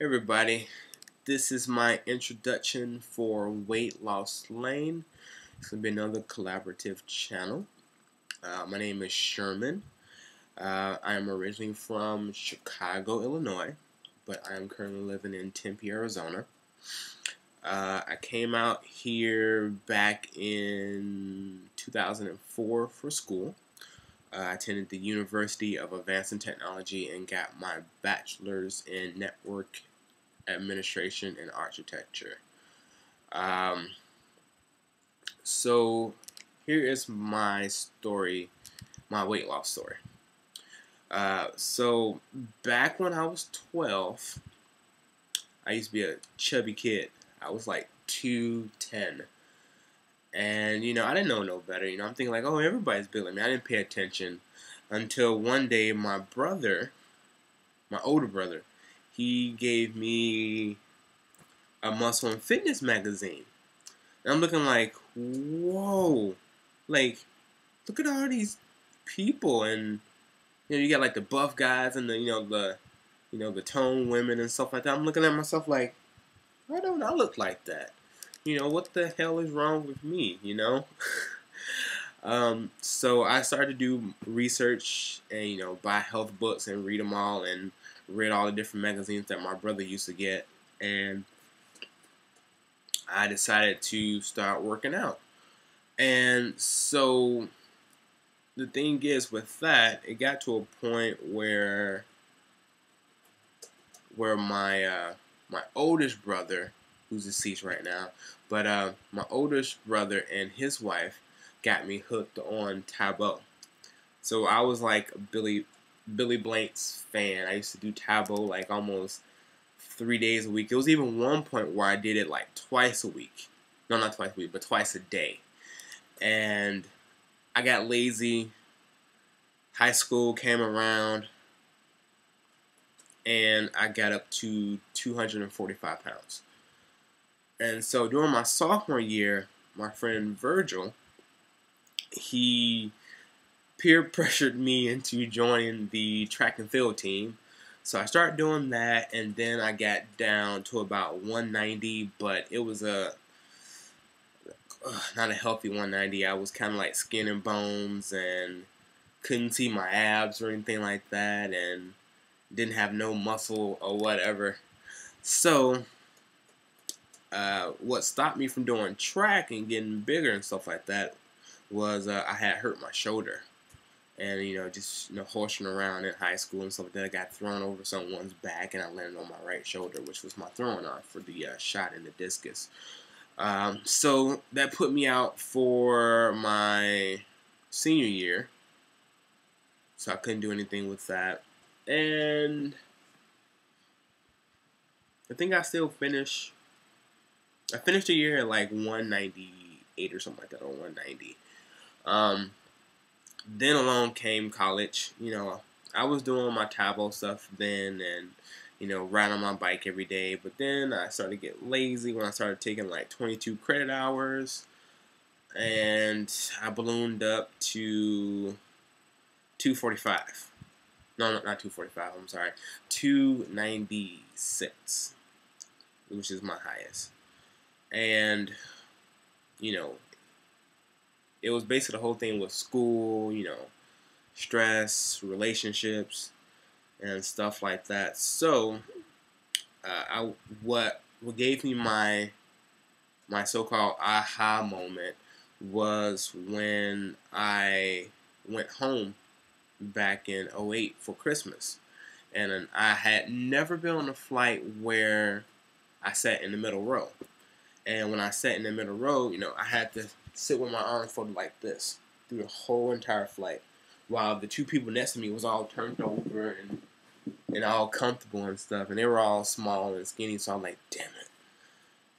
Everybody, this is my introduction for Weight Loss Lane. It's going to be another collaborative channel. My name is Sherman. I am originally from Chicago, Illinois, but I am currently living in Tempe, Arizona. I came out here back in 2004 for school. I attended the University of Advancing Technology and got my bachelor's in network administration and architecture. So here is my story, my weight loss story. So back when I was 12, I used to be a chubby kid. I was like 210. And, I didn't know no better. I'm thinking like, oh, everybody's big like me. I didn't pay attention until one day my brother, my older brother, he gave me a Muscle and Fitness magazine. And I'm looking like, whoa, like, look at all these people. And, you got like the buff guys and the tone women and stuff like that. I'm looking at myself like, why don't I look like that? What the hell is wrong with me, So I started to do research and, buy health books and read them all and read all the different magazines that my brother used to get. And I decided to start working out. And so the thing is with that, it got to a point where my oldest brother, who's deceased right now, but my oldest brother and his wife got me hooked on Tae Bo. So I was like a Billy Blank's fan. I used to do Tae Bo like almost 3 days a week. There was even one point where I did it like twice a week. No, not twice a week, but twice a day. And I got lazy. High school came around, and I got up to 245 pounds. And so during my sophomore year, my friend Virgil, he peer pressured me into joining the track and field team. So I started doing that, and then I got down to about 190, but it was not a healthy 190. I was kind of like skin and bones and couldn't see my abs or anything like that, and didn't have no muscle or whatever. So what stopped me from doing track and getting bigger and stuff like that was I had hurt my shoulder. And, just, horsing around in high school and stuff like that, I got thrown over someone's back, and I landed on my right shoulder, which was my throwing arm for the shot in the discus. So that put me out for my senior year. So I couldn't do anything with that. And I think I still finished. I finished the year at like 198 or something like that, or 190. Then along came college. I was doing my Tae Bo stuff then and, riding on my bike every day. But then I started to get lazy when I started taking like 22 credit hours. And I ballooned up to 245. No, not 245, I'm sorry. 296, which is my highest. And, it was basically the whole thing with school, stress, relationships, and stuff like that. So, what gave me my so-called aha moment was when I went home back in '08 for Christmas. And I had never been on a flight where I sat in the middle row. And when I sat in the middle row, I had to sit with my arms folded like this through the whole entire flight, while the two people next to me was all turned over and all comfortable and stuff, and they were all small and skinny. So I'm like, damn it.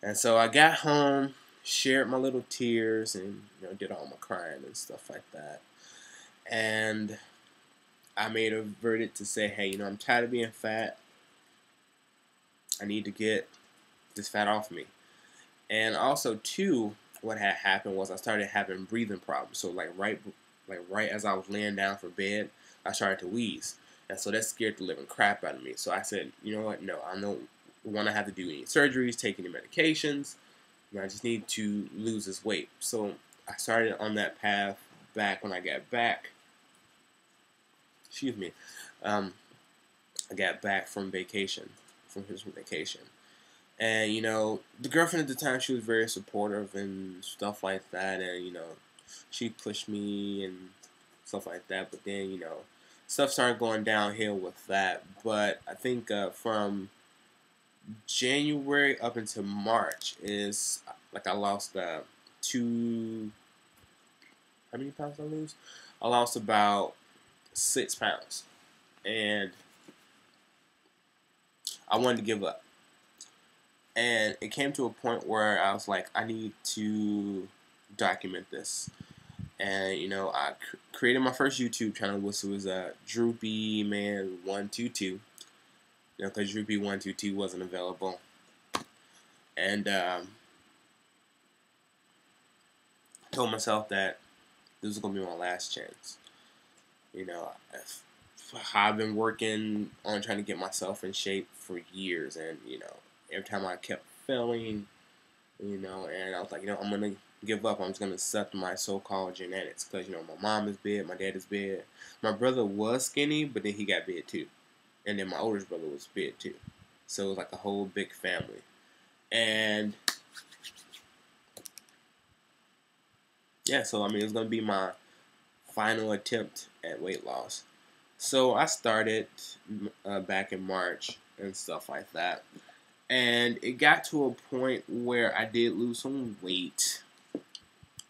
And so I got home, shared my little tears, and did all my crying and stuff like that. And I made a verdict to say, hey, I'm tired of being fat. I need to get this fat off me. And also, too, what had happened was I started having breathing problems. So, right as I was laying down for bed, I started to wheeze. And so that scared the living crap out of me. So I said, you know what? No, want to have to do any surgeries, take any medications. I just need to lose this weight. So I started on that path back when I got back. Excuse me. I got back from vacation, from his vacation. And, the girlfriend at the time, she was very supportive and stuff like that. And, she pushed me and stuff like that. But then, stuff started going downhill with that. But I think from January up until March is, like, I lost how many pounds did I lose? I lost about 6 pounds. And I wanted to give up. And it came to a point where I was like, I need to document this. And, I created my first YouTube channel, which was Droopy Man 122. Because Droopy 122 wasn't available. And told myself that this was going to be my last chance. I've been working on trying to get myself in shape for years, and every time I kept failing, and I was like, I'm gonna give up. I'm just gonna accept my so-called genetics, because my mom is big, my dad is big, my brother was skinny, but then he got big too, and then my oldest brother was big too, so it was like a whole big family, and yeah, so it was gonna be my final attempt at weight loss. So I started back in March and stuff like that. And it got to a point where I did lose some weight.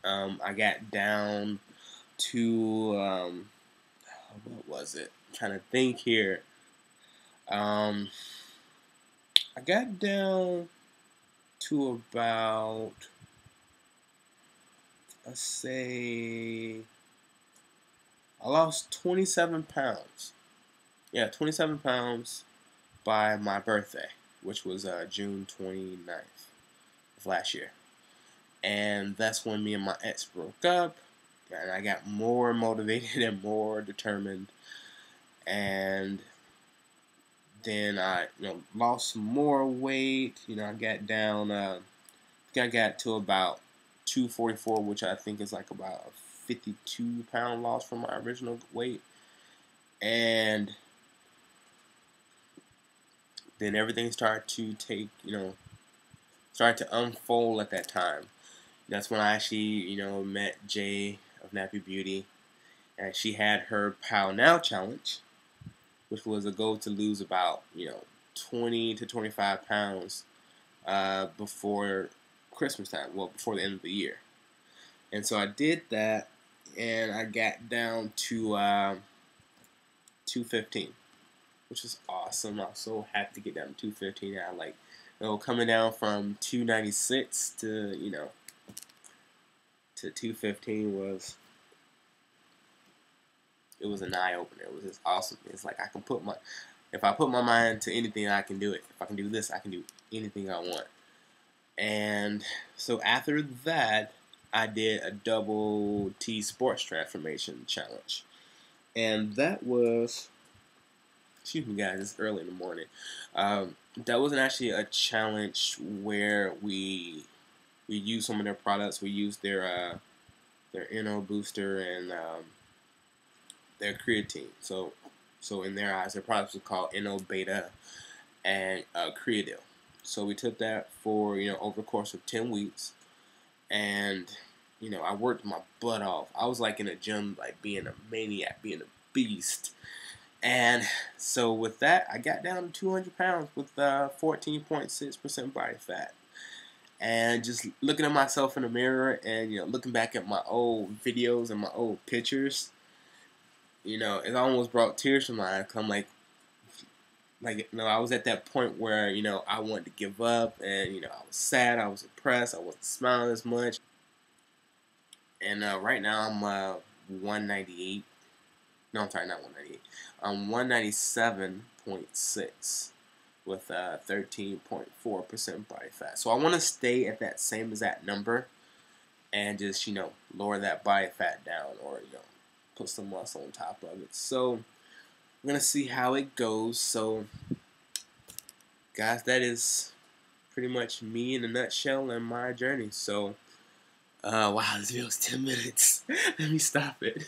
I got down to, what was it? I'm trying to think here. I got down to about, let's say, I lost 27 pounds. Yeah, 27 pounds by my birthday, which was June 29th of last year. And that's when me and my ex broke up, and I got more motivated and more determined. And then I lost some more weight. I got down, I got to about 244, which I think is like about a 52-pound loss from my original weight. And then everything started to started to unfold at that time. That's when I actually, met Jay of Nappy Beauty, and she had her Pow Now challenge, which was a goal to lose about, 20 to 25 pounds before Christmas time, well, before the end of the year. And so I did that, and I got down to 215, which was awesome. I was so happy to get down to 215. I coming down from 296 to, to 215 was an eye opener. It was just awesome. It's like if I put my mind to anything, I can do it. If I can do this, I can do anything I want. And so after that, I did a double T sports transformation challenge. And that was, excuse me guys, it's early in the morning. That wasn't actually a challenge where we used some of their products. We used their NO booster and their creatine. So in their eyes, their products were called NO beta and creatine. So we took that for over the course of 10 weeks, and I worked my butt off. I was like in a gym, like being a maniac, being a beast. And so with that, I got down to 200 pounds with 14.6% body fat. And just looking at myself in the mirror and looking back at my old videos and my old pictures, it almost brought tears to my eyes. I'm I was at that point where I wanted to give up, and I was sad, I was depressed, I wasn't smiling as much. And right now I'm 198. No, I'm sorry, not 198. I'm 197.6 with 13.4% body fat. So I want to stay at that same exact number and just lower that body fat down, or put some muscle on top of it. So we're gonna see how it goes. So guys, that is pretty much me in a nutshell and my journey. So, wow, this video is 10 minutes. Let me stop it.